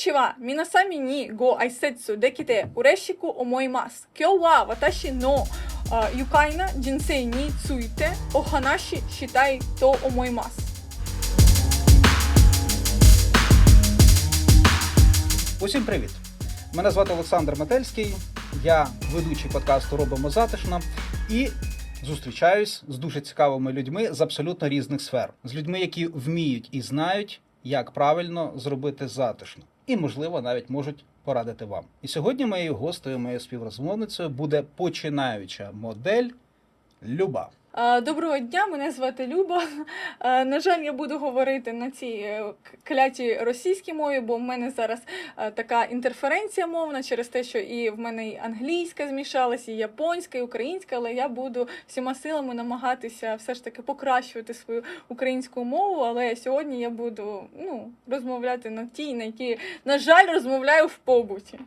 は皆さんにご挨拶できて嬉しく思います。今日は私の愉快な人生についてお話ししたいと思います。Усім привіт! Мене звати Олександр Метельський, я ведучий подкасту «Робимо затишно» і зустрічаюсь з дуже цікавими людьми з абсолютно різних сфер. З людьми, які вміють і знають, як правильно зробити затишно. І, можливо, навіть можуть порадити вам. І сьогодні моєю гостею, моєю співрозмовницею буде починаюча модель Люба. Доброго дня, мене звати Люба. На жаль, я буду говорити на цій клятій російській мові, бо в мене зараз така інтерференція мовна через те, що і в мене і англійська змішалася, і японська, і українська, але я буду всіма силами намагатися все ж таки покращувати свою українську мову, але сьогодні я буду розмовляти на тій, на якій, на жаль, розмовляю в побуті.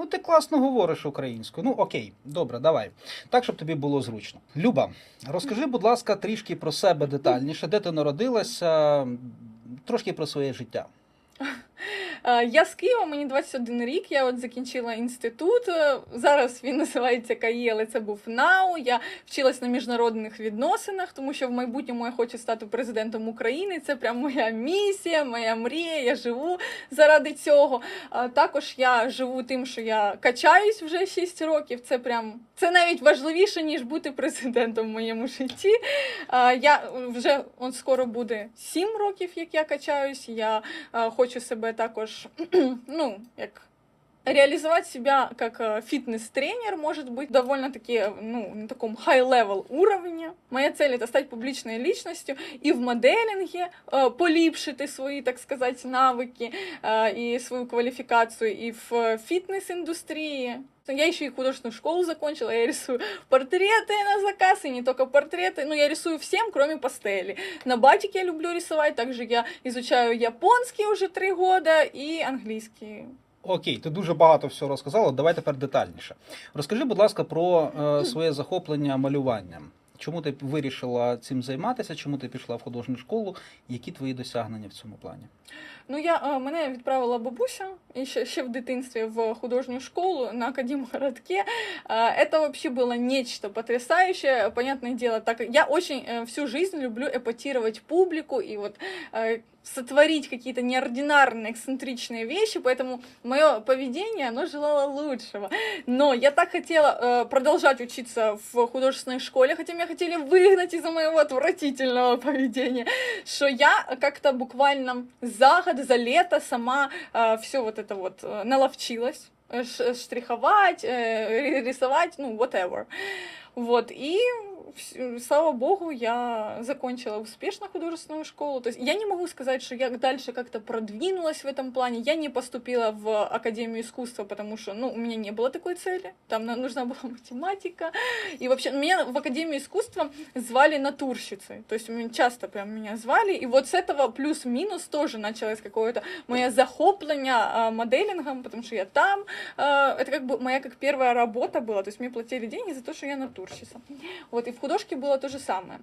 Ну, ти класно говориш українською. Ну, окей, добре, давай. Так, щоб тобі було зручно. Люба, розкажи, будь ласка, трішки про себе детальніше, де ти народилася, трошки про своє життя. Я з Києва, мені 21 рік, я закінчила інститут, зараз він називається КАІ, але це був НАУ, я вчилась на міжнародних відносинах, тому що в майбутньому я хочу стати президентом України, це прям моя місія, моя мрія, я живу заради цього. Також я живу тим, що я качаюсь вже 6 років, це навіть важливіше, ніж бути президентом в моєму житті. Я вже, скоро буде 7 років, як я качаюсь, я хочу себе також реализовать себя как фитнес-тренер, может быть, довольно-таки, на таком high-level уровне. Моя цель — это стать публичной личностью и в моделинге поліпшити свої, так сказать, навыки и свою квалификацию и в фитнес-индустрии. Я еще и художественную школу закончила, я рисую портреты на заказ, и не только портреты, я рисую всем, кроме пастели. На батике я люблю рисовать, также я изучаю японский уже 3 года и английский. Окей, ти дуже багато всього розказала, давай тепер детальніше. Розкажи, будь ласка, про своє захоплення малюванням. Чому ти вирішила цим займатися, чому ти пішла в художню школу, які твої досягнення в цьому плані? Мене відправила бабуся ще в дитинстві в художню школу на Академгородке. Это вообще было нечто потрясающее, понятное дело. Я очень всю жизнь люблю эпатировать публику и сотворить какие-то неординарные, эксцентричные вещи, поэтому мое поведение, оно желало лучшего. Но я так хотела продолжать учиться в художественной школе, хотя меня хотели выгнать из-за моего отвратительного поведения, что я как-то буквально за год, за лето сама все это наловчилась штриховать, рисовать, whatever. И слава богу, я закончила успешно художественную школу. То есть я не могу сказать, что я дальше как-то продвинулась в этом плане. Я не поступила в Академию искусства, потому что, у меня не было такой цели. Там нужна была математика. И вообще, меня в Академию искусства звали натурщицей. То есть часто прям меня звали. И с этого плюс-минус тоже началось какое-то мое захопление моделингом, потому что я там. Это моя первая работа была. То есть мне платили деньги за то, что я натурщица. И в художке было то же самое.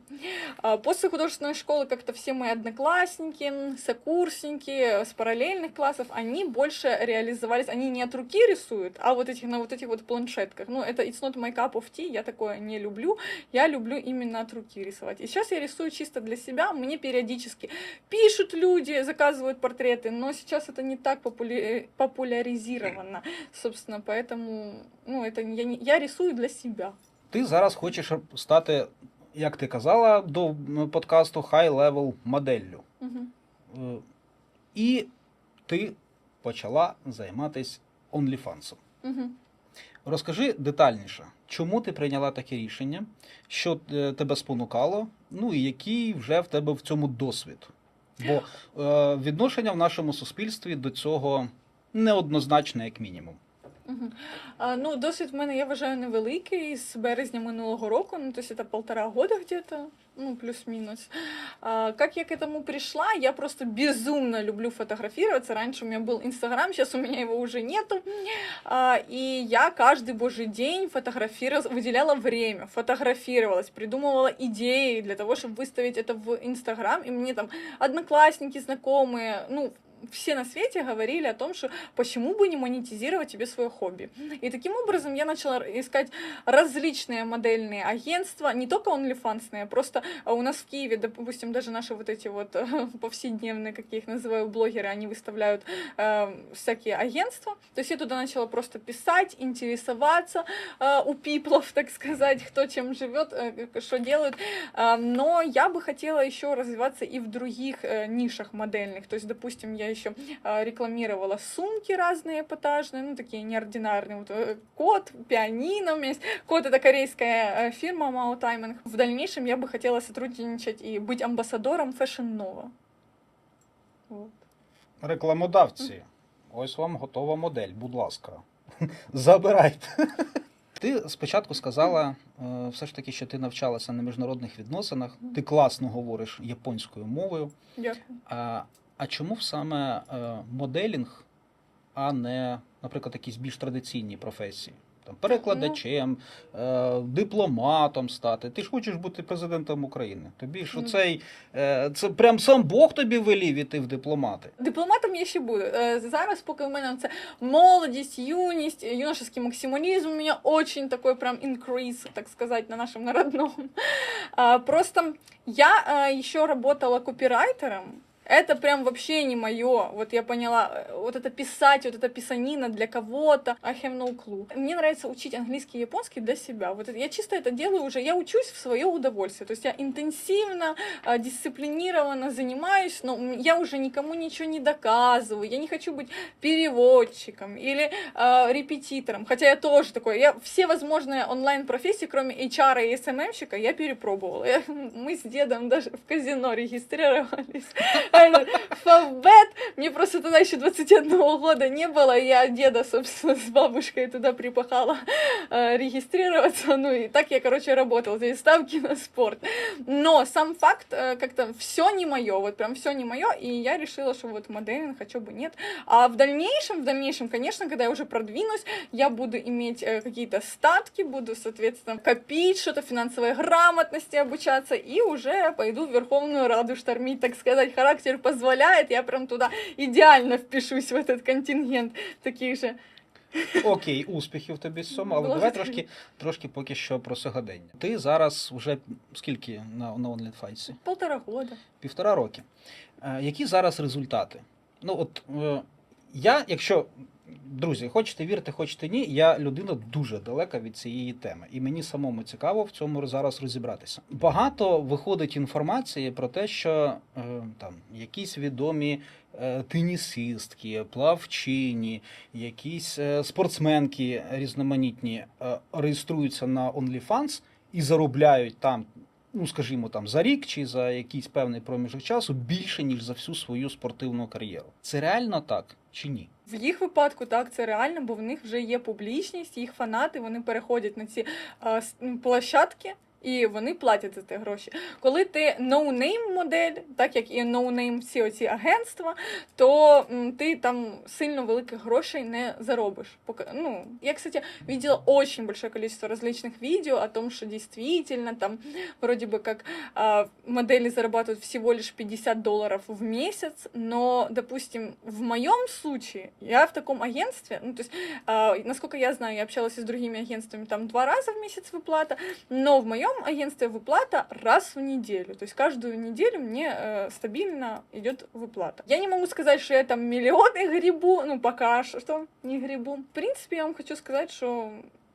После художественной школы как-то все мои одноклассники, сокурсники с параллельных классов, они больше реализовались, они не от руки рисуют, а на этих планшетках. Это it's not my cup of tea, я такое не люблю, я люблю именно от руки рисовать. И сейчас я рисую чисто для себя, мне периодически пишут люди, заказывают портреты, но сейчас это не так популяризировано, собственно, поэтому я рисую для себя. Ти зараз хочеш стати, як ти казала, до подкасту high-level моделлю. Угу. І ти почала займатися OnlyFans. Угу. Розкажи детальніше, чому ти прийняла таке рішення, що тебе спонукало, і який вже в тебе в цьому досвід. Бо відношення в нашому суспільстві до цього неоднозначне, як мінімум. Досвід в мене, я вважаю, невеликий, з березня минулого року, то есть это 1,5 года где-то, плюс-минус. Как я к этому пришла? Я просто безумно люблю фотографироваться. Раньше у меня был Инстаграм, сейчас у меня его уже нету. И я каждый божий день фотографировалась, выделяла время, фотографировалась, придумывала идеи для того, чтобы выставить это в Инстаграм. И мне там одноклассники, знакомые, все на свете говорили о том, что почему бы не монетизировать тебе свое хобби. И таким образом я начала искать различные модельные агентства, не только OnlyFans, просто у нас в Киеве, допустим, даже наши вот эти вот повседневные, как я их называю, блогеры, они выставляют всякие агентства. То есть я туда начала просто писать, интересоваться у пиплов, так сказать, кто чем живет, что делают. Но я бы хотела еще развиваться и в других нишах модельных. То есть, допустим, я еще рекламировала сумки разные эпатажные, ну, такие неординарные. Вот, Кот, пианино у меня есть. Кот — это корейская фирма Mao Timing. В дальнейшем я бы хотела сотрудничать и быть амбассадором Fashion Nova. Вот. Рекламодавці, ось вам готова модель, будь ласка. Забирайте. Ти спочатку сказала, все ж таки, що ти навчалася на міжнародних відносинах, ти класно говориш японською мовою. Дякую. А чому саме моделінг, а не, наприклад, якісь більш традиційні професії? Там, перекладачем, дипломатом стати. Ти ж хочеш бути президентом України. Тобі ж оцей, це прям сам Бог тобі велів іти в дипломати. Дипломатом я ще буду. Зараз, поки в мене це молодість, юність, юношеский максимализм, у меня очень такой прям increase, так сказать, на нашем народном. Просто я еще работала копирайтером. Это прям вообще не мое. Вот я поняла, вот это писать, вот это писанина для кого-то. I have no clue. Мне нравится учить английский и японский для себя. Вот я чисто это делаю уже. Я учусь в свое удовольствие. То есть я интенсивно, дисциплинированно занимаюсь, но я уже никому ничего не доказываю. Я не хочу быть переводчиком или репетитором. Хотя я тоже такой. Я все возможные онлайн-профессии, кроме HR и SMM-щика, я перепробовала. Мы с дедом даже в казино регистрировались. Фавбет. Мне просто тогда еще 21 года не было. Я деда, собственно, с бабушкой туда припахала регистрироваться. Ну и так я, короче, работала. Здесь ставки на спорт. Но сам факт, как-то все не мое. Вот прям все не мое. И я решила, что вот моделинг, а что бы нет. А в дальнейшем, конечно, когда я уже продвинусь, я буду иметь какие-то статки, буду, соответственно, копить что-то, финансовой грамотности обучаться. И уже пойду в Верховную Раду штормить, так сказать. Характер позволяет, я прям туда идеально впишусь в этот контингент таких же. Окей, успіхів тобі з цьому, але давай трошки поки що про сьогодення. Ти зараз вже скільки на OnlyFans? 1,5 года. 1,5 роки. Які зараз результати? Ну от я, якщо, друзі, хочете вірте, хочете ні, я людина дуже далека від цієї теми. І мені самому цікаво в цьому зараз розібратися. Багато виходить інформації про те, що там якісь відомі тенісистки, плавчині, якісь спортсменки різноманітні реєструються на OnlyFans і заробляють там, ну, скажімо, там за рік чи за якийсь певний проміжок часу більше, ніж за всю свою спортивну кар'єру. Це реально так чи ні? В їх випадку так, це реально, бо в них вже є публічність, їх фанати, вони переходять на ці площадки, і вони платять за ті гроші. Коли ти ноунейм модель, так як і ноунейм всі оці агентства, то ти там сильно великих грошей не заробиш. Ну, я, кстати, видела очень большое количество различных видео о том, что действительно там вроде бы как модели зарабатывают всего лишь $50 в месяц, но, допустим, в моем случае, я в таком агентстве, ну, то есть, насколько я знаю, я общалась с другими агентствами, там 2 раза в месяц выплата, но в моем агентстве выплата раз в неделю. То есть каждую неделю мне стабильно идет выплата. Я не могу сказать, что я там миллионы гребу, ну пока что не гребу. В принципе, я вам хочу сказать, что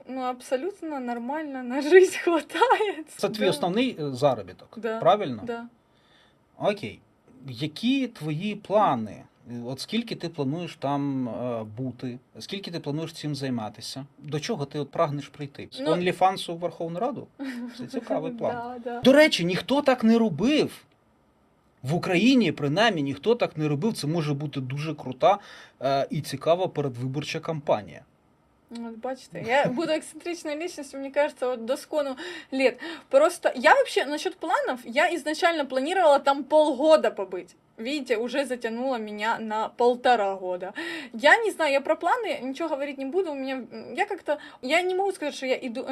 ну, абсолютно нормально на жизнь хватает. Це твій основний заробіток, да. Правильно? Да. Окей. Які твої плани? От скільки ти плануєш там бути? Скільки ти плануєш цим займатися? До чого ти от прагнеш прийти? З OnlyFans у Верховну Раду? Це цікавий план. Да. До речі, ніхто так не робив. В Україні, принаймні, ніхто так не робив. Це може бути дуже крута і цікава передвиборча кампанія. Вот, бачите, я буду эксцентричной личностью, мне кажется, вот до скону лет. Просто я вообще, насчет планов, я изначально планировала там полгода побыть. видите, уже затянуло меня на 1,5 года. Я не знаю, я про планы ничего говорить не буду. Я не могу сказать, что я иду,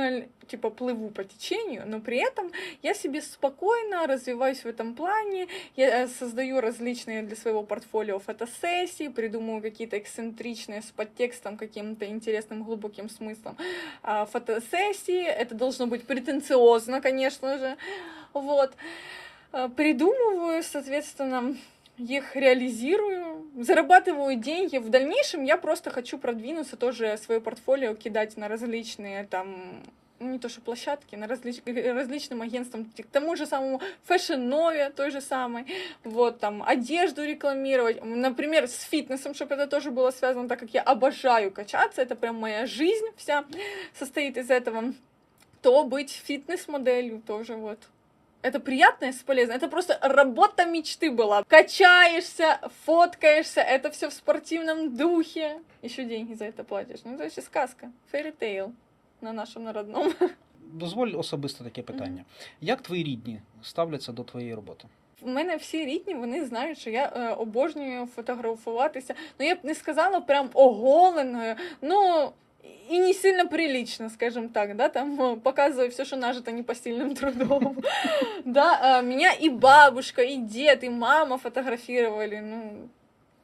типа, плыву по течению, но при этом я себе спокойно развиваюсь в этом плане. Я создаю различные для своего портфолио фотосессии, придумываю какие-то эксцентричные с подтекстом, каким-то интересным, глубоким смыслом фотосессии. Это должно быть претенциозно, конечно же. Вот. Придумываю, соответственно, их реализирую, зарабатываю деньги. В дальнейшем я просто хочу продвинуться, тоже свое портфолио кидать на различные там, не то что площадки, на различным агентствам, к тому же самому Fashion Nova, той же самой, вот, там, одежду рекламировать, например, с фитнесом, чтобы это тоже было связано, так как я обожаю качаться, это прям моя жизнь вся состоит из этого, то быть фитнес-моделью тоже, вот. Это приятно и полезно. Это просто работа мечты была. Качаешься, фоткаешься, это все в спортивном духе. Еще деньги за это платишь. Ну, это вообще сказка. Fairy tale на нашому народному. Дозволь особисто таке питання. Як твої рідні ставляться до твоєї роботи? У мене всі рідні, вони знають, що я обожнюю фотографуватися. Ну, я б не сказала прям оголеною, ну... И не сильно прилично, скажем так, да, там показываю все, что нажито непосильным трудом. Да, меня и бабушка, и дед, и мама фотографировали, ну,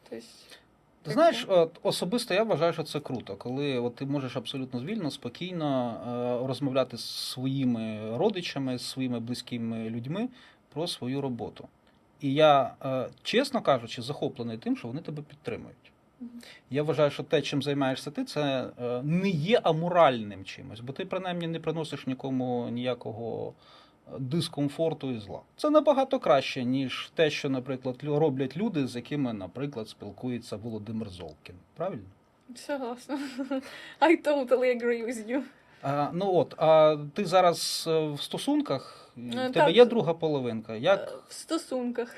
то есть... Ти знаєш, особисто я вважаю, що це круто, коли ти можеш абсолютно вільно, спокійно розмовляти з своїми родичами, з своїми близькими людьми про свою роботу. І я, чесно кажучи, захоплений тим, що вони тебе підтримують. Я вважаю, що те, чим займаєшся ти, це не є аморальним чимось, бо ти, принаймні, не приносиш нікому ніякого дискомфорту і зла. Це набагато краще, ніж те, що, наприклад, роблять люди, з якими, наприклад, спілкується Володимир Золкін. Правильно? Согласна. I totally agree with you. А ти зараз в стосунках? В тебе є друга половинка? В стосунках.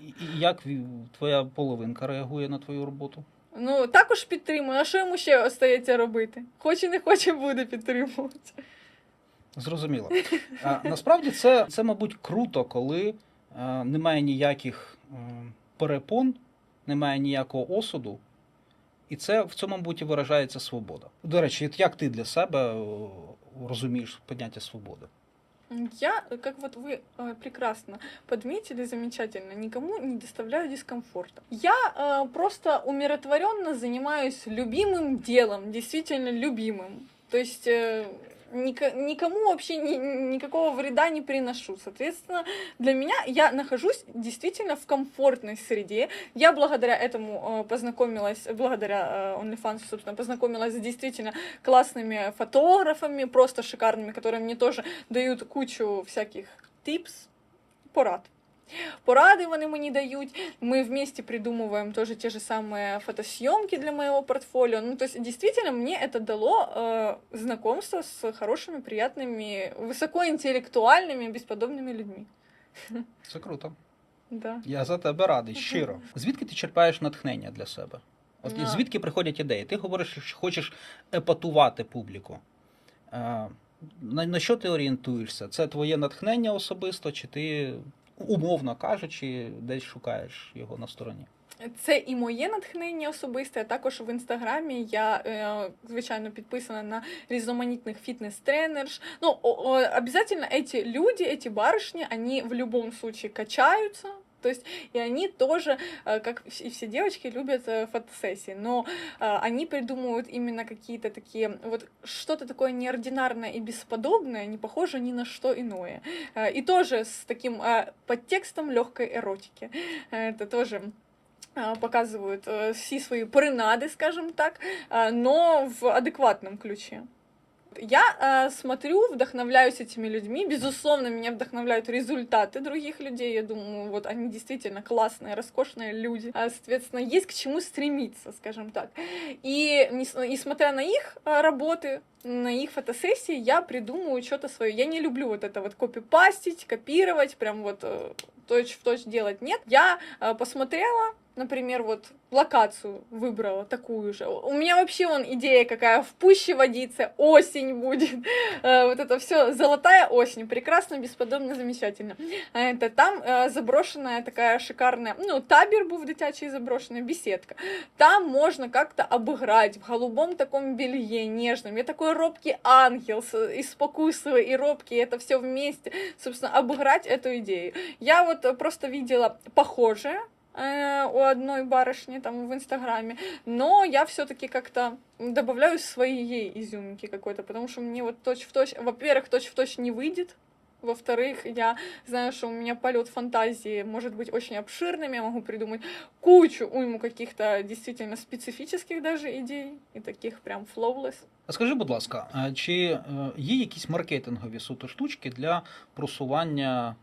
І як твоя половинка реагує на твою роботу? Ну, також підтримує. А що йому ще остається робити? Хоче, не хоче, буде підтримувати. Зрозуміло. Насправді це, мабуть, круто, коли немає ніяких перепон, немає ніякого осуду. І це в цьому, мабуть, і виражається свобода. До речі, як ти для себе розумієш поняття свободи? Я, как вот вы прекрасно подметили, замечательно, никому не доставляю дискомфорта. Я просто умиротворенно занимаюсь любимым делом, действительно любимым. То есть никому вообще никакого вреда не приношу. Соответственно, для меня я нахожусь действительно в комфортной среде. Я благодаря этому познакомилась, благодаря OnlyFans, собственно, познакомилась с действительно классными фотографами, просто шикарными, которые мне тоже дают кучу всяких типс, порад. Поради вони мені дають, ми вместе придумываем тоже те же самые фотосъемки для моего портфолио. Ну, то есть, действительно, мне это дало знакомство с хорошими, приятными, высокоинтеллектуальными, бесподобными людьми. Це круто. Да. Я за тебе радий, щиро. Звідки ти черпаєш натхнення для себе? Звідки приходять ідеї? Ти говориш, що хочеш епатувати публіку. На що ти орієнтуєшся? Це твоє натхнення особисто, чи ти... умовно кажучи, десь шукаєш його на стороні? Це і моє натхнення особисте, а також в Інстаграмі я, звичайно, підписана на різноманітних фітнес-тренерш. Ну, обязательно эти люди, эти барышни, они в любом случае качаются. То есть, и они тоже, как и все девочки, любят фотосессии, но они придумывают именно какие-то такие, вот что-то такое неординарное и бесподобное, не похоже ни на что иное. И тоже с таким подтекстом легкой эротики. Это тоже показывают все свои принады, скажем так, но в адекватном ключе. Я смотрю, вдохновляюсь этими людьми. Безусловно, меня вдохновляют результаты других людей. Я думаю, вот они действительно классные, роскошные люди. Соответственно, есть к чему стремиться, скажем так. И несмотря на их работы, на их фотосессии, я придумываю что-то свое. Я не люблю вот это вот копипастить, копировать, прям вот точь-в-точь делать. Нет, я посмотрела, например, вот локацию выбрала такую же. У меня вообще вон идея какая, в пуще водиться, осень будет. Вот это все золотая осень, прекрасно, бесподобно, замечательно. Это там заброшенная такая шикарная, ну, табір був дитячий заброшенный, беседка. Там можно как-то обыграть в голубом таком белье нежном. Я такой робкий ангел, и спокусливый, и робкий, это все вместе. Собственно, обыграть эту идею. Я вот просто видела похожее у одной барышни там в Инстаграме, но я все-таки как-то добавляю своей изюминки какой-то, потому что мне вот точь-в-точь, во-первых, точь-в-точь не выйдет, во-вторых, я знаю, что у меня полет фантазии может быть очень обширным, я могу придумать уйму каких-то действительно специфических даже идей, и таких прям flawless. А скажи, будь ласка, а чи є якісь маркетингові суто штучки для просування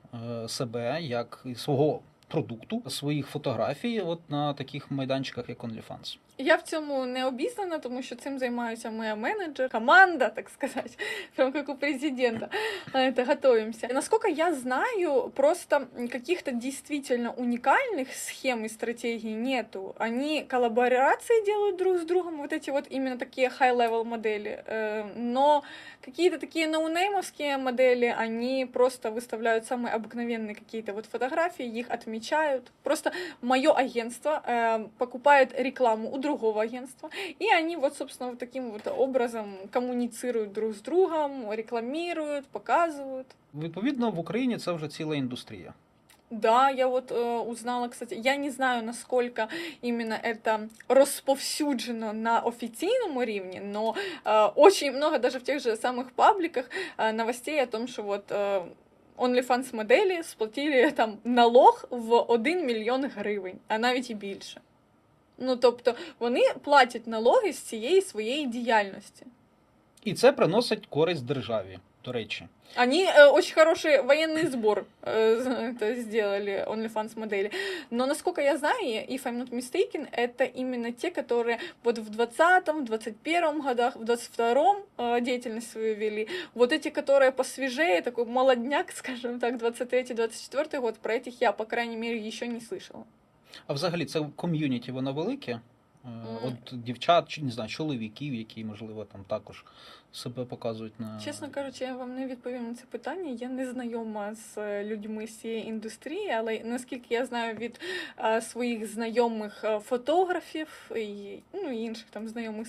себе як і свого продукту, своїх фотографій от на таких майданчиках, як OnlyFans? Я в цьому не обізнана, тому що цим займається моя менеджер, команда, так сказать, прям как у президента. Это готовимся. Насколько я знаю, просто каких-то действительно уникальных схем и стратегий нету. Они коллаборации делают друг с другом, вот эти вот именно такие high-level модели. Но какие-то такие ноунеймовские модели, они просто выставляют самые обыкновенные какие-то вот фотографии, их отмечают. Просто мое агентство покупает рекламу у другого агентства, и они вот, собственно, вот таким вот образом коммуницируют друг с другом, рекламируют, показывают. Відповідно, в Україні це вже ціла індустрія. Да, я вот узнала, кстати, я не знаю, насколько именно это расповсюджено на официальном уровне, но очень много даже в тех же самых пабликах новостей о том, что вот OnlyFans модели сплатили там налог в 1 мільйон гривень, а навіть і більше. Ну, тобто, вони платять налоги з цієї своєї діяльності. І це приносить користь державі, до речі. Они очень хороший военный сбор это сделали, OnlyFans модели. Но, насколько я знаю, if I'm not mistaken, это именно те, которые вот в 20-м, 21-м годах, в 22-м деятельность свою вели. Вот эти, которые посвежее, такой молодняк, скажем так, 23-24 год, про этих я, по крайней мере, еще не слышала. А взагалі це ком'юніті, воно велике? От дівчат, чи не знаю, чоловіків, які, можливо, там також себе показують на... Чесно кажучи, я вам не відповім на це питання. Я не знайома з людьми з цієї індустрії, але наскільки я знаю від своїх знайомих фотографів і інших там знайомих,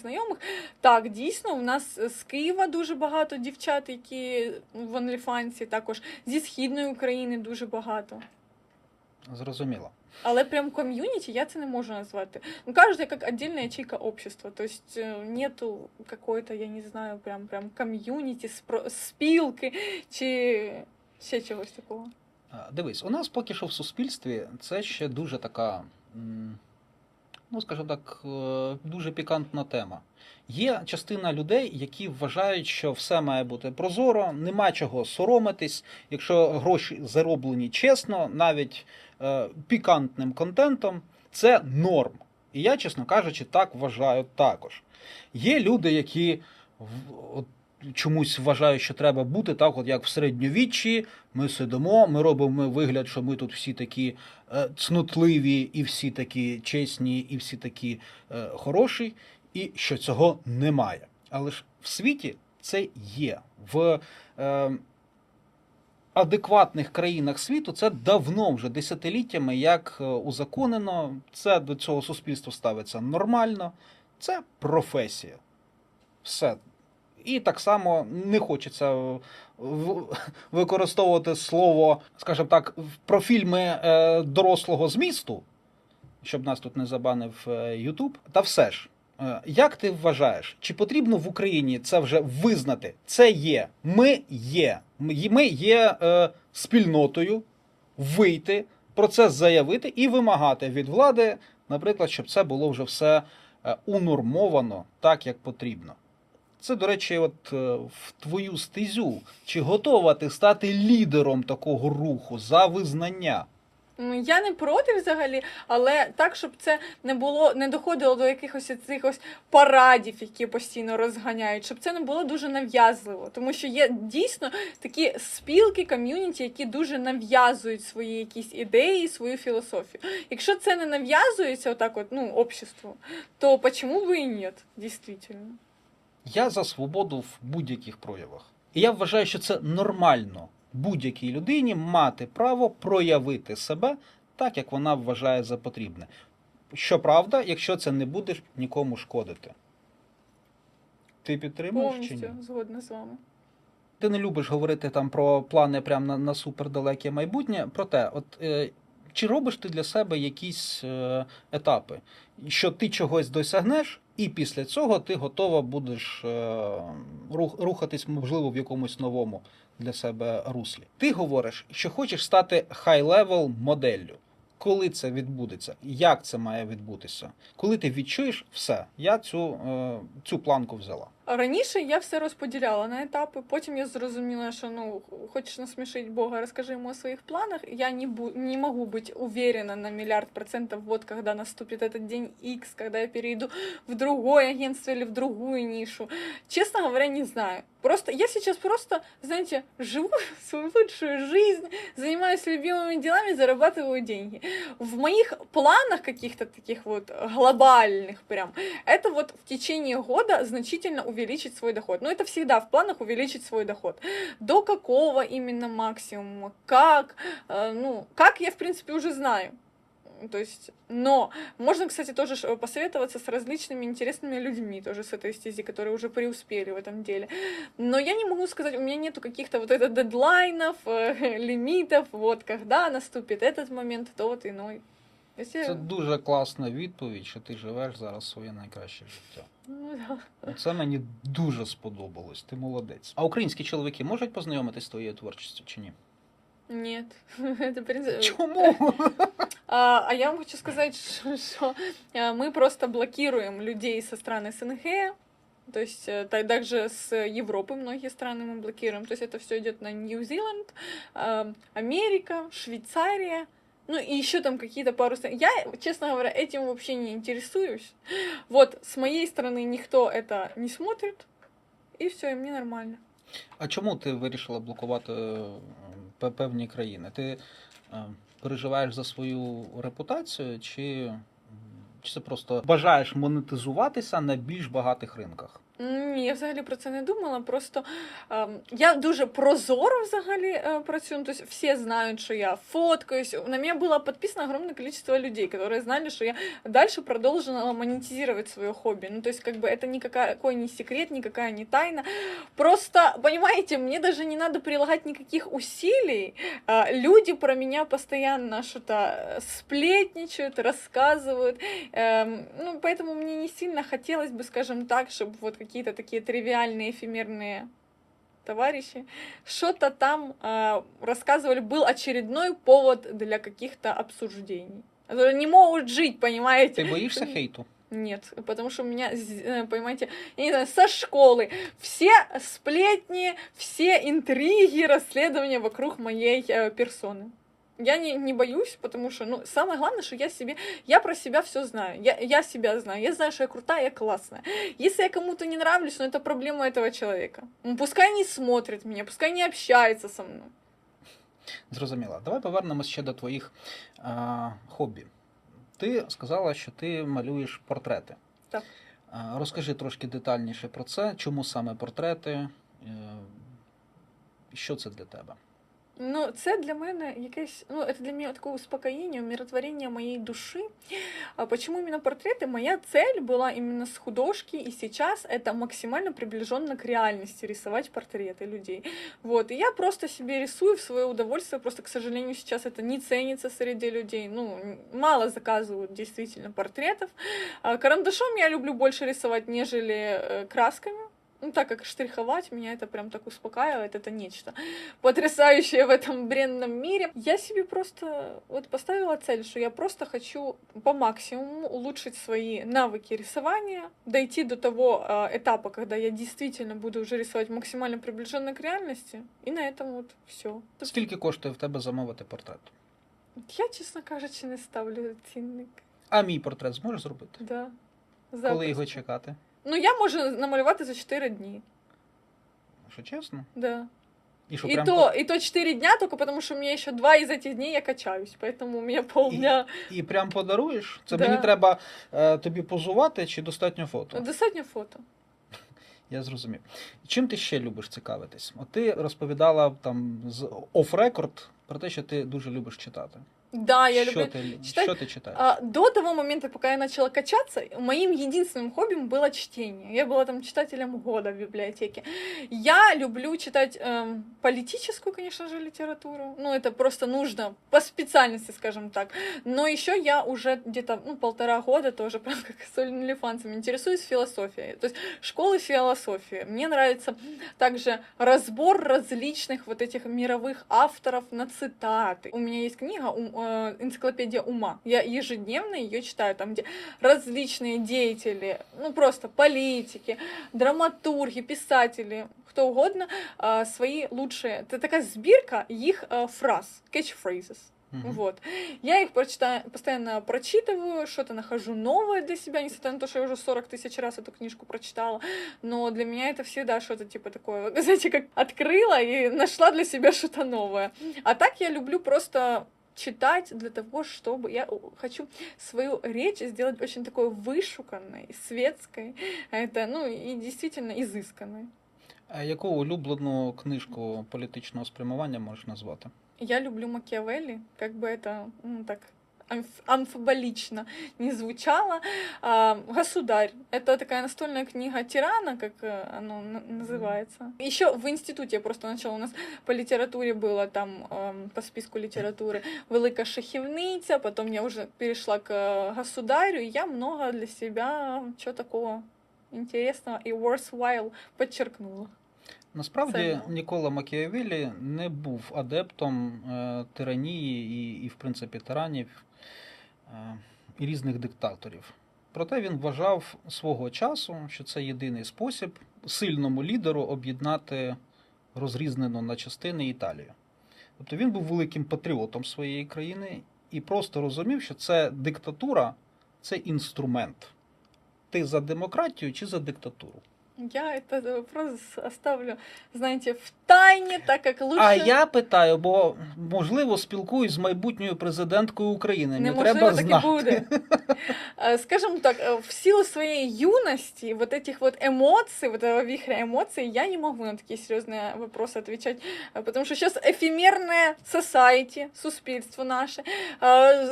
так, дійсно, у нас з Києва дуже багато дівчат, які в OnlyFans, також зі Східної України дуже багато. Зрозуміло. Але прям ком'юніті я це не можу назвати. Ну, кажется, как отдельная ячейка общества. То есть нету какой-то, я не знаю, прям ком'юніті, спілки чи ще чогось такого. Дивись, у нас поки що в суспільстві це ще дуже така, ну, скажімо так, дуже пікантна тема. Є частина людей, які вважають, що все має бути прозоро, нема чого соромитись, якщо гроші зароблені чесно, навіть пікантним контентом, це норм. І я, чесно кажучи, так вважаю також. Є люди, які чомусь вважають, що треба бути так, от як в середньовіччі, ми сидимо, ми робимо вигляд, що ми тут всі такі цнутливі, і всі такі чесні, і всі такі хороші, і що цього немає. Але ж в світі це є. В адекватних країнах світу це давно, вже десятиліттями, як узаконено, це до цього суспільство ставиться нормально, це професія. Все. І так само не хочеться використовувати слово, скажімо так, про фільми дорослого змісту, щоб нас тут не забанив YouTube. Та все ж, як ти вважаєш, чи потрібно в Україні це вже визнати? Це є. Ми є. Ми є спільнотою, вийти, про це заявити і вимагати від влади, наприклад, щоб це було вже все унормовано так, як потрібно. Це, до речі, от в твою стезю. Чи готова ти стати лідером такого руху за визнання? Я не проти взагалі, але так, щоб це не доходило до якихось цих ось парадів, які постійно розганяють, щоб це не було дуже нав'язливо. Тому що є дійсно такі спілки, ком'юніті, які дуже нав'язують свої якісь ідеї, свою філософію. Якщо це не нав'язується отак обществу, то чому би і ні, дійсно. Я за свободу в будь-яких проявах. І я вважаю, що це нормально будь-якій людині мати право проявити себе так, як вона вважає за потрібне. Щоправда, якщо це не буде нікому шкодити. Ти підтримуєш чи ні? Повністю згодна з вами. Ти не любиш говорити там про плани прямо на супердалеке майбутнє, проте, чи робиш ти для себе якісь етапи, що ти чогось досягнеш, і після цього ти готова будеш рухатись, можливо, в якомусь новому для себе руслі. Ти говориш, що хочеш стати high-level моделлю. Коли це відбудеться? Як це має відбутися? Коли ти відчуєш все, я цю планку взяла. Раніше я все розподіляла на етапи, потім я зрозуміла, що хочеш насмішити Бога, розкажи йому о своїх планах. Я не могу быть уверена на 1,000,000%, вот когда наступит этот день X, когда я перейду в другое агентство или в другую нишу. Честно говоря, не знаю. Я сейчас знаете, живу свою лучшую жизнь, занимаюсь любимыми делами, зарабатываю деньги. В моих планах каких-то таких глобальных прям, это в течение года значительно увеличить свой доход. Но это всегда в планах увеличить свой доход. До какого именно максимума? Как? Как я, в принципе, уже знаю. То есть, но можно, кстати, тоже посоветоваться с различными интересными людьми, тоже с этой стези, которые уже преуспели в этом деле. Но я не могу сказать, у меня нету каких-то дедлайнов, лимитов, когда наступит этот момент, то иной. Це дуже класна відповідь, що ти живеш зараз своє найкраще життя. Да. Це мені дуже сподобалось, ти молодець. А українські чоловіки можуть познайомитись з твоєю творчістю чи ні? Нет. Это принцип... Чому? А я вам хочу сказать, что мы просто блокируем людей со стран СНГ, то есть также с Европы многие страны мы блокируем, то есть это все идет на Нью-Зеланд, Америка, Швейцария, и еще там какие-то пару стран. Я, честно говоря, этим вообще не интересуюсь. С моей стороны никто это не смотрит, и все, и мне нормально. А чому ти вирішила блокувати певні країни? Ти переживаєш за свою репутацію, чи це просто бажаєш монетизуватися на більш багатих ринках? Ні, я взагалі про це не думала, просто я дуже прозоро взагалі працюю, то есть все знают, что я фоткаюсь, на меня было подписано огромное количество людей, которые знали, что я дальше продолжила монетизировать свое хобби, то есть это никакой не секрет, никакая не тайна, просто, понимаете, мне даже не надо прилагать никаких усилий, люди про меня постоянно что-то сплетничают, рассказывают, поэтому мне не сильно хотелось бы, скажем так, чтобы какие-то такие тривиальные, эфемерные товарищи что-то там рассказывали, был очередной повод для каких-то обсуждений. Которые не могут жить, понимаете? Ты боишься хейту? Нет, потому что у меня, понимаете, я не знаю, со школы все сплетни, все интриги, расследования вокруг моей персоны. Я не боюсь, потому что, самое главное, что я про себя все знаю. Я себя знаю. Я знаю, что я крутая, я классная. Если я кому-то не нравлюсь, это проблема этого человека. Пускай не смотрит меня, пускай не общается со мной. Зрозуміло. Давай повернемось ще до твоїх хобі. Ти сказала, що ти малюєш портрети. Так. Розкажи трошки детальніше про це. Чому саме портрети? Що це для тебе? Це для мене якесь, це для мене таке успокоєння, умиротворення моєї душі. Почему именно портреты? Моя цель была именно с художки, и сейчас это максимально приближенно к реальности рисовать портреты людей. И я просто себе рисую в свое удовольствие, просто, к сожалению, сейчас это не ценится среди людей, мало заказывают действительно портретов. Карандашом я люблю больше рисовать, нежели красками. Так как штриховать, меня это прям так успокаивает, это нечто потрясающее в этом бренном мире. Я себе просто поставила цель, что я просто хочу по максимуму улучшить свои навыки рисования, дойти до того этапа, когда я действительно буду уже рисовать максимально приближенно к реальности, и на этом все. Скільки коштує в тебе замовити портрет? Я, чесно кажучи, не ставлю цінник. А мій портрет зможеш зробити? Да. Коли Запросто. його чекати? Ну, я можу намалювати за 4 дні. Що, чесно? Да. І що, И прям то 4 дня, только потому что у меня еще 2 из этих дней я качаюсь, поэтому у меня полдня. і прям подаруєш? Це Да. мені треба тобі позувати чи достатньо фото? Достатньо фото. Я зрозумів. Чим ти ще любиш цікавитись? От ти розповідала там з оф-рекорд про те, що ти дуже любиш читати. Да, я що люблю ти, читать. Що ти читаєш? До того момента, пока я начала качаться, моим единственным хобби было чтение. Я была там читателем года в библиотеке. Я люблю читать политическую, конечно же, литературу. Ну, это просто нужно по специальности, скажем так. Но еще я уже где-то 1,5 года тоже, прям как с OnlyFans, интересуюсь философией. То есть школы философии. Мне нравится также разбор различных вот этих мировых авторов на цитаты. У меня есть книга «Энциклопедия ума». Я ежедневно ее читаю, там, где различные деятели, ну, просто политики, драматурги, писатели, кто угодно, свои лучшие... Это такая сбирка их фраз, catchphrases. Мгм. Вот. Я их постоянно прочитываю, что-то нахожу новое для себя, несмотря на то, что я уже 40 000 раз эту книжку прочитала. Но для меня это всегда что-то типа такое, знаете, как открыла и нашла для себя что-то новое. А так я люблю просто читать для того, чтобы я хочу свою речь сделать очень такой вышуканной, светской, это, ну, и действительно изысканной. А яку улюблену книжку політичного спрямування можеш назвати? Я люблю Макиавелли, как бы это, ну, так амфиболично не звучало. «Государь» — это такая настольная книга тирана, как оно называется. Еще в институте я просто начала, у нас по литературе было там, по списку литературы, «Велика шахівниця», потом я уже перешла к «Государю», и я много для себя чего такого интересного и worthwhile подчеркнула. Насправді, Це- Нікола Макіавеллі не був адептом тиранії і, в принципі, тиранів і різних диктаторів. Проте він вважав свого часу, що це єдиний спосіб сильному лідеру об'єднати розрізнену на частини Італію. Тобто він був великим патріотом своєї країни і просто розумів, що це диктатура – це інструмент. Ти за демократію чи за диктатуру? Я этот вопрос оставлю, знаете, в тайне, так как лучше... А я питаю, бо, можливо, спілкуюсь з майбутньою президенткою України. Мені Неможливо, треба так знати. и будет. Скажем так, в силу своей юности, вот этих вот эмоций, вот этого вихря эмоций, я не могу на такие серьезные вопросы отвечать, потому что сейчас ефемерне society, суспільство наше,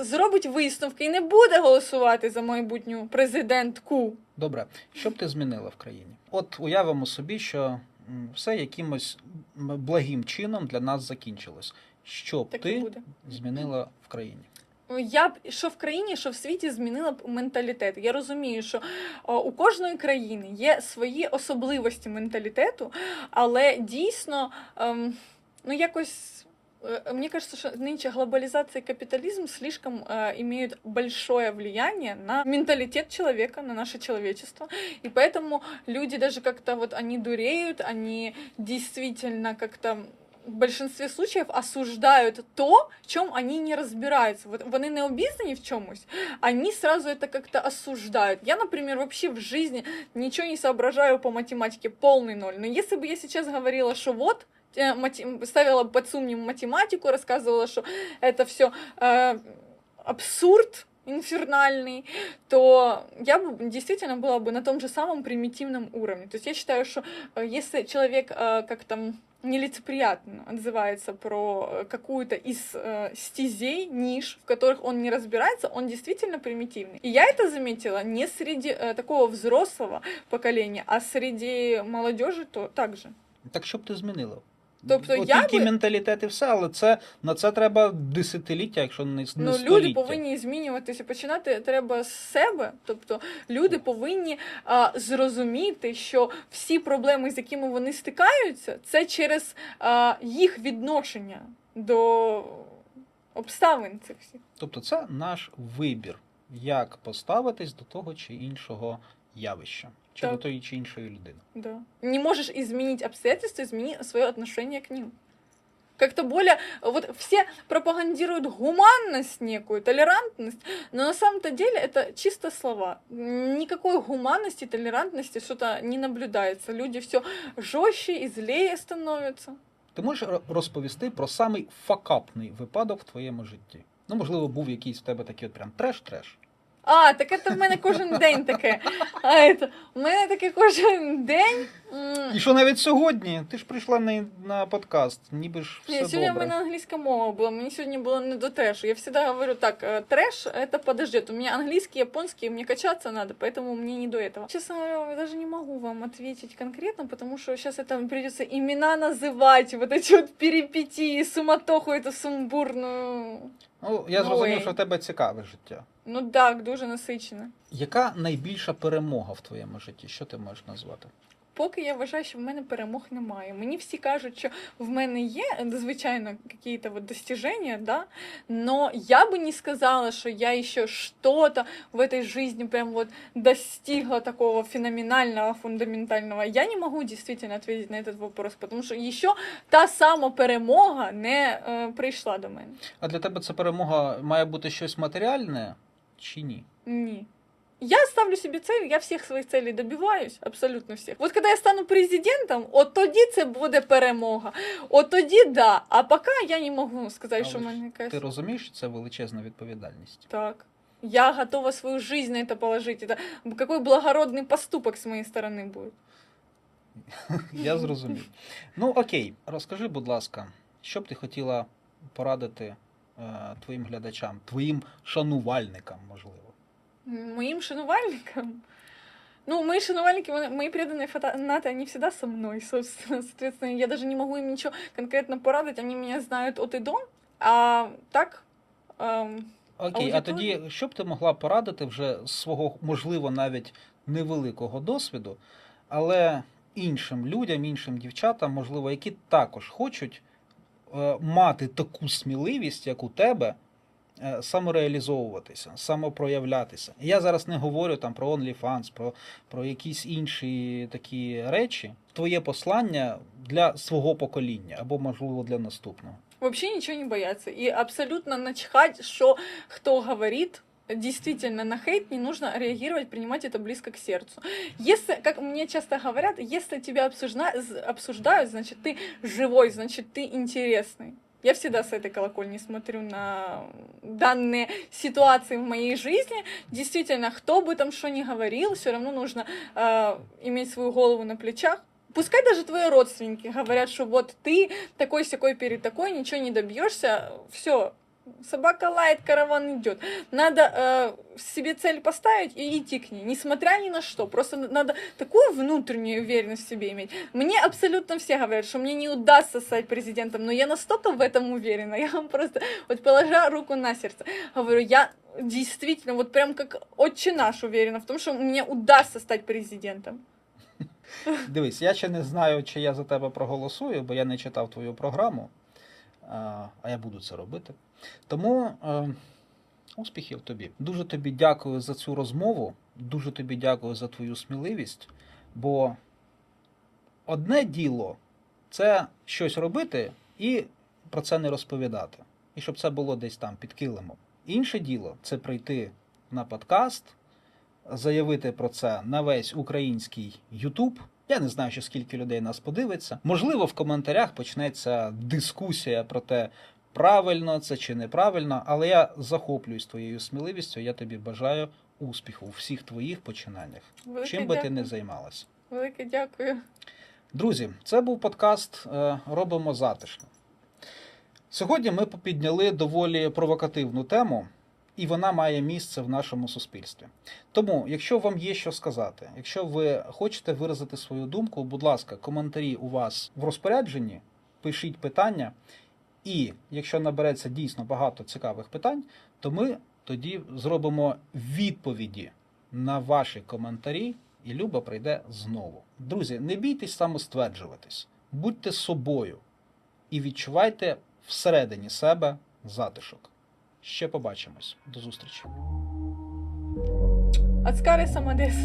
зробить висновки і не буде голосувати за майбутню президентку. Добре, що б ти змінила в країні? От уявимо собі, що все якимось благим чином для нас закінчилось. Що б Так і ти буде. змінила в країні? Я б що в країні, що в світі змінила б менталітет. Я розумію, що у кожної країни є свої особливості менталітету, але дійсно, ну якось. Мне кажется, что нынче глобализация и капитализм слишком имеют большое влияние на менталитет человека, на наше человечество. И поэтому люди даже как-то вот они дуреют, они действительно как-то в большинстве случаев осуждают то, в чем они не разбираются. Вот вони не обізнані в чомусь, они сразу это как-то осуждают. Я, например, вообще в жизни ничего не соображаю по математике, полный ноль. Но если бы я сейчас говорила, что вот, ставила под сомнение математику, рассказывала, что это все абсурд инфернальный, то я бы действительно была бы на том же самом примитивном уровне. То есть я считаю, что если человек как-то нелицеприятно отзывается про какую-то из стезей, ниш, в которых он не разбирается, он действительно примитивный. И я это заметила не среди такого взрослого поколения, а среди молодежи то также. Так що б ти змінила? Тобто От я тільки би- менталітет і все, але на це треба десятиліття, якщо не Ну, століття. люди повинні змінюватися, починати треба з себе. Тобто люди повинні зрозуміти, що всі проблеми, з якими вони стикаються, це через їх відношення до обставин цих всіх. Тобто це наш вибір, як поставитись до того чи іншого явища, чи Так. до тої чи іншої людини. Да. Не можешь изменить обстоятельства, измени свое отношение к ним. Как-то более... Вот все пропагандируют гуманность некую, толерантность, но на самом-то деле это чисто слова. Никакой гуманности, толерантности что-то не наблюдается. Люди все жестче и злее становятся. Ти можеш розповісти про самий факапний випадок в твоєму житті? Ну, можливо, був якийсь в тебе такий от прям треш-треш. А, так це в мене кожен день таке. У мене таке кожен день. І що навіть сьогодні? Ти ж прийшла на подкаст, ніби ж все Сьогодні в добре. мене англійська мова була, мені сьогодні було не до трэша. Я всегда говорю так, трэш это подождет. У меня английский, японский, мне качаться надо, поэтому мне не до этого. Честно говоря, я даже не могу вам ответить конкретно, потому что сейчас это придется имена называть, вот эти вот перипетии, суматоху эту сумбурную. Ну, я зрозумів, що в тебе цікаве життя. Ну так, дуже насичено. Яка найбільша перемога в твоєму житті? Що ти можеш назвати? Поки я вважаю, що в мене перемог немає. Мені всі кажуть, що в мене є, звичайно, якісь вот достижения, да, но я бы не сказала, что я еще что-то в этой жизни прям вот достигла такого феноменального, фундаментального. Я не могу действительно ответить на этот вопрос, потому что еще та сама перемога не прийшла до мене. А для тебе ця перемога має бути щось матеріальне чи ні? Ні. Я ставлю себе цель, я всіх своїх целей добиваюсь, абсолютно всіх. От коли я стану президентом, от тоді це буде перемога. От тоді да, а поки я не можу сказати, що в мене якась... Ти розумієш, що це величезна відповідальність? Так. Я готова свою жизнь на это положить. Это какой благородный поступок с моей стороны будет. Я зрозумів. Ну окей, розкажи, будь ласка, що б ти хотіла порадити твоїм глядачам, твоїм шанувальникам, можливо? Моим шанувальникам? Ну, мои шанувальники, мои преданные фанаты, они всегда со мной, собственно. Соответственно, я даже не могу им ничего конкретно порадить, они меня знают от и до. А так... Окей, а тоді, що б ти могла порадити вже з свого, можливо, навіть невеликого досвіду, але іншим людям, іншим дівчатам, можливо, які також хочуть мати таку сміливість, як у тебе, самореалізовуватися, самопроявлятися. Я зараз не говорю там про OnlyFans, про якісь інші такі речі. Твоє послання для свого покоління або, можливо, для наступного. Вообще ничего не бояться. И абсолютно начхать, что кто говорит. Действительно, на хейт не нужно реагировать, принимать это близко к сердцу. Если, как мне часто говорят, если тебя обсуждают, значит, ты живой, значит, ты интересный. Я всегда с этой колокольни смотрю на данные ситуации в моей жизни. Действительно, кто бы там что ни говорил, все равно нужно иметь свою голову на плечах. Пускай даже твои родственники говорят, что вот ты такой-сякой перед такой, ничего не добьешься, все, собака лает, караван идет. Надо себе цель поставить и идти к ней, несмотря ни на что. Просто надо такую внутреннюю уверенность в себе иметь. Мне абсолютно все говорят, что мне не удастся стать президентом, но я настолько в этом уверена. Я вам просто, вот положа руку на сердце, говорю, я действительно, вот прям как отче наш уверена в том, что мне удастся стать президентом. Дивись, я ще не знаю, чи я за тебе проголосую, бо я не читав твою програму, а я буду це робити. Тому успіхів тобі. Дуже тобі дякую за цю розмову, дуже тобі дякую за твою сміливість, бо одне діло – це щось робити і про це не розповідати. І щоб це було десь там під килимом. Інше діло – це прийти на подкаст, заявити про це на весь український YouTube. Я не знаю, ще скільки людей нас подивиться. Можливо, в коментарях почнеться дискусія про те, правильно це чи неправильно, але я захоплююсь твоєю сміливістю, я тобі бажаю успіху у всіх твоїх починаннях. Велике Чим би ти дякую. не займалася. Велике дякую. Друзі, це був подкаст «Робимо затишно». Сьогодні ми підняли доволі провокативну тему, і вона має місце в нашому суспільстві. Тому, якщо вам є що сказати, якщо ви хочете виразити свою думку, будь ласка, коментарі у вас в розпорядженні, пишіть питання, і якщо набереться дійсно багато цікавих питань, то ми тоді зробимо відповіді на ваші коментарі, і Люба прийде знову. Друзі, не бійтесь самостверджуватись, будьте собою і відчувайте всередині себе затишок. Ще побачимось. До зустрічі. Ацкари Самадес.